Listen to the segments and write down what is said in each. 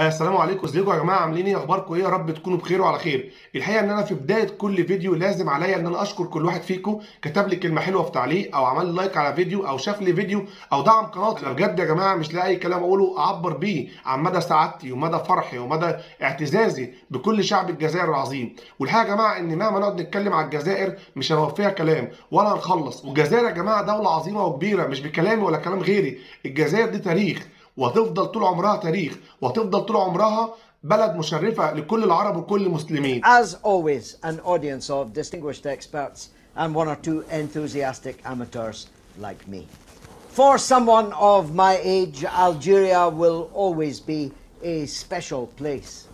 السلام عليكم، ازيكم يا جماعه؟ عاملين ايه؟ اخباركم ايه؟ يا رب تكونوا بخير وعلى خير. الحقيقه ان انا في بدايه كل فيديو لازم عليا ان انا اشكر كل واحد فيكم كتب لي كلمه حلوه في تعليق، او عمل لي لايك على فيديو، او شاف لي فيديو، او دعم قناتي. انا بجد يا جماعه مش لاقي اي كلام اقوله اعبر بيه عن مدى سعادتي ومدى فرحي ومدى اعتزازي بكل شعب الجزائر العظيم. والحقيقه يا جماعه ان مهما نقعد نتكلم على الجزائر مش هنوفيها كلام ولا هنخلص. والجزائر يا جماعه دوله عظيمه وكبيره، مش بكلامي ولا كلام غيري. الجزائر دي تاريخ، وهتفضل طول عمرها تاريخ، وهتفضل طول عمرها بلد مشرفة لكل العرب وكل المسلمين. As always, an audience of distinguished experts and one or two enthusiastic amateurs like me. For someone of my age, Algeria will always be a special place.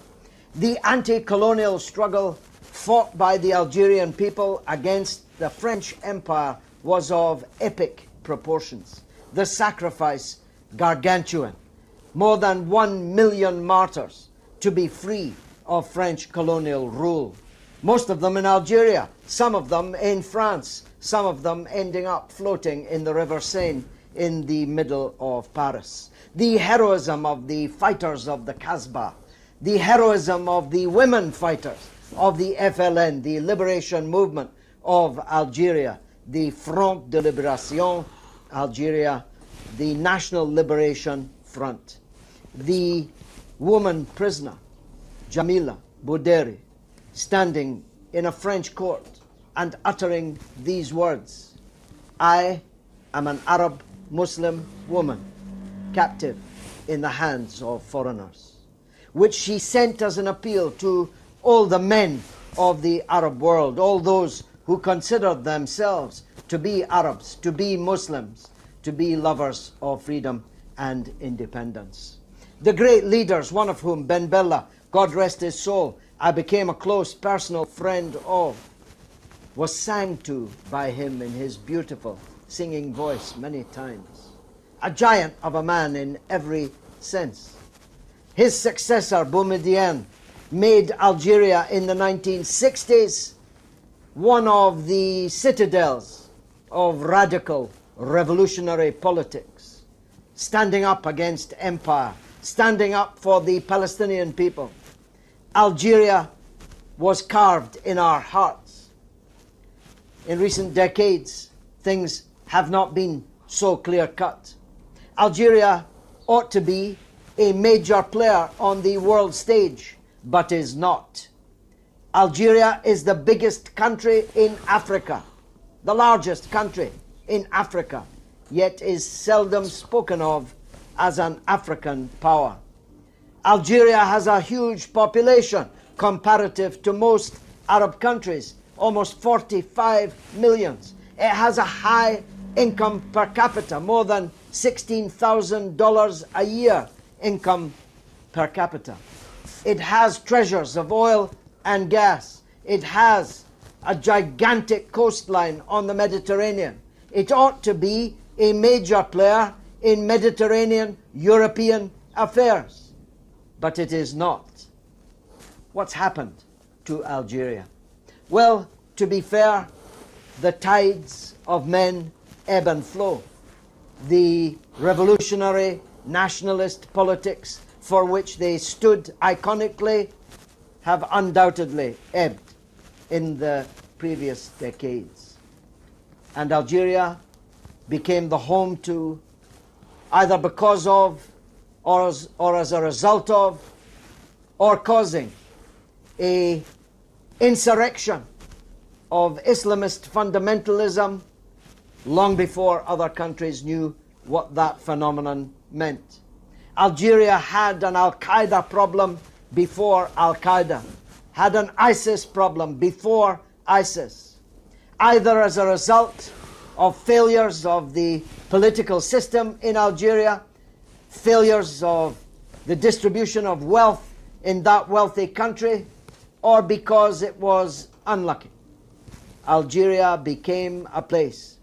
The anti-colonial struggle fought by the Algerian people against the French Empire was of epic proportions. The sacrifice gargantuan. More than 1 million martyrs to be free of French colonial rule. Most of them in Algeria, some of them in France, some of them ending up floating in the River Seine in the middle of Paris. The heroism of the fighters of the Kasbah, the heroism of the women fighters of the FLN, the liberation movement of Algeria, the Front de Libération Algeria, the National Liberation Front. The woman prisoner, Jamila Bouderi, standing in a French court and uttering these words: I am an Arab Muslim woman, captive in the hands of foreigners, which she sent as an appeal to all the men of the Arab world, all those who consider themselves to be Arabs, to be Muslims, to be lovers of freedom and independence. The great leaders, one of whom, Ben Bella, God rest his soul, I became a close personal friend of, was sang to by him in his beautiful singing voice many times. A giant of a man in every sense. His successor, Boumediene, made Algeria in the 1960s one of the citadels of radical revolutionary politics, standing up against empire, standing up for the Palestinian people. Algeria was carved in our hearts. In recent decades, things have not been so clear-cut. Algeria ought to be a major player on the world stage, but is not. Algeria is the biggest country in Africa, the largest country in Africa, yet is seldom spoken of as an African power. Algeria has a huge population comparative to most Arab countries, almost 45 million. It has a high income per capita, more than $16,000 a year income per capita. It has treasures of oil and gas. It has a gigantic coastline on the Mediterranean. It ought to be a major player in Mediterranean European affairs, but it is not. What's happened to Algeria? Well, to be fair, the tides of men ebb and flow. The revolutionary nationalist politics for which they stood iconically have undoubtedly ebbed in the previous decades. And Algeria became the home to, either because of or as a result of, or causing a insurrection of Islamist fundamentalism long before other countries knew what that phenomenon meant. Algeria had an Al-Qaeda problem before Al-Qaeda, had an ISIS problem before ISIS, either as a result of failures of the political system in Algeria, failures of the distribution of wealth in that wealthy country, or because it was unlucky. Algeria became a place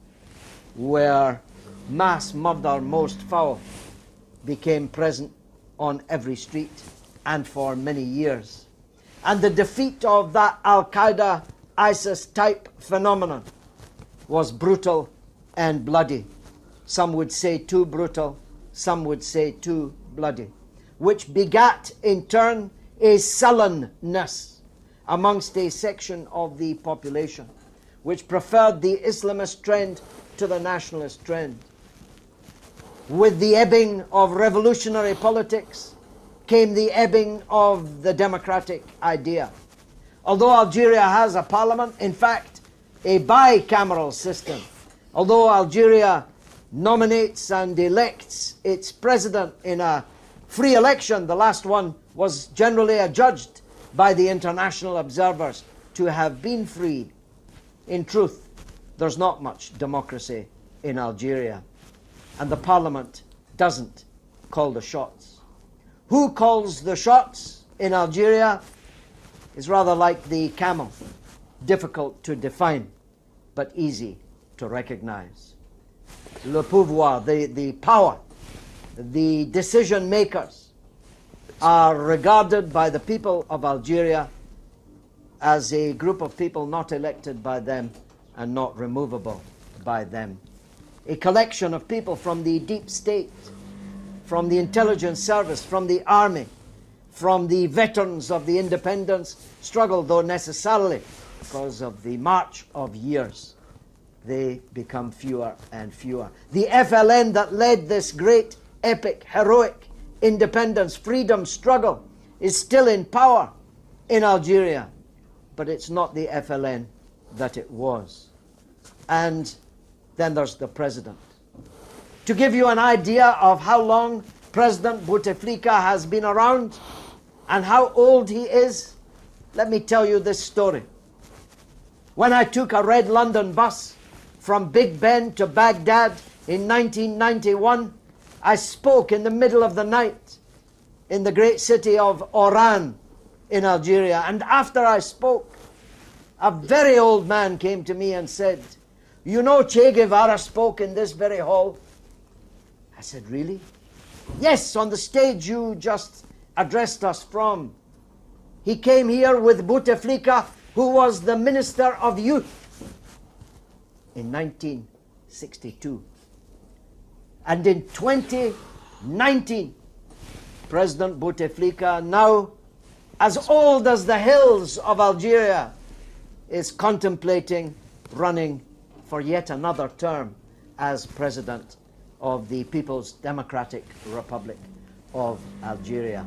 where mass murder most foul became present on every street, and for many years. And the defeat of that Al-Qaeda, ISIS type phenomenon was brutal and bloody. Some would say too brutal, some would say too bloody. which begat in turn a sullenness amongst a section of the population, which preferred the Islamist trend to the nationalist trend. With the ebbing of revolutionary politics came the ebbing of the democratic idea. Although Algeria has a parliament, in fact, a bicameral system, although Algeria nominates and elects its president in a free election, the last one was generally adjudged by the international observers to have been free. In truth, there's not much democracy in Algeria, and the parliament doesn't call the shots. Who calls the shots in Algeria is rather like the camel, difficult to define, but easy to recognize. Le pouvoir, the power, the decision makers are regarded by the people of Algeria as a group of people not elected by them and not removable by them. A collection of people from the deep state, from the intelligence service, from the army, from the veterans of the independence struggle, though necessarily because of the march of years, they become fewer and fewer. The FLN that led this great, epic, heroic independence, freedom struggle is still in power in Algeria, but it's not the FLN that it was. And then there's the president. To give you an idea of how long President Bouteflika has been around and how old he is, let me tell you this story. When I took a red London bus from Big Ben to Baghdad in 1991, I spoke in the middle of the night in the great city of Oran in Algeria. And after I spoke, a very old man came to me and said, "You know Che Guevara spoke in this very hall?" I said, "Really?" "Yes, on the stage you just addressed us from. He came here with Bouteflika, who was the Minister of Youth in 1962. And in 2019, President Bouteflika, now as old as the hills of Algeria, is contemplating running for yet another term as President of the People's Democratic Republic of Algeria.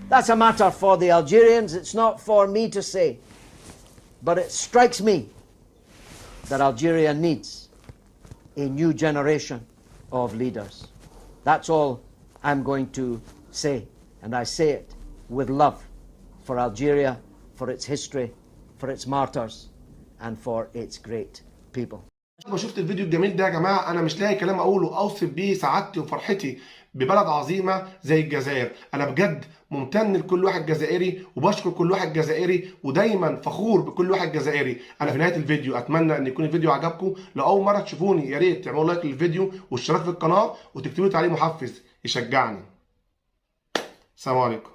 That's a matter for the Algerians. It's not for me to say. But it strikes me that Algeria needs a new generation of leaders. That's all I'm going to say. And I say it with love for Algeria, for its history, for its martyrs, and for its great people. ما شفت الفيديو الجميل ده يا جماعه، انا مش لاقي كلام اقوله اوصف بيه سعادتي وفرحتي ببلد عظيمه زي الجزائر. انا بجد ممتن لكل واحد جزائري وبشكر كل واحد جزائري ودايما فخور بكل واحد جزائري. انا في نهايه الفيديو اتمنى ان يكون الفيديو عجبكم. لو اول مره تشوفوني يا ريت تعملوا لايك للفيديو والاشتراك في القناه وتكتبوا لي تعليق محفز يشجعني. السلام عليكم.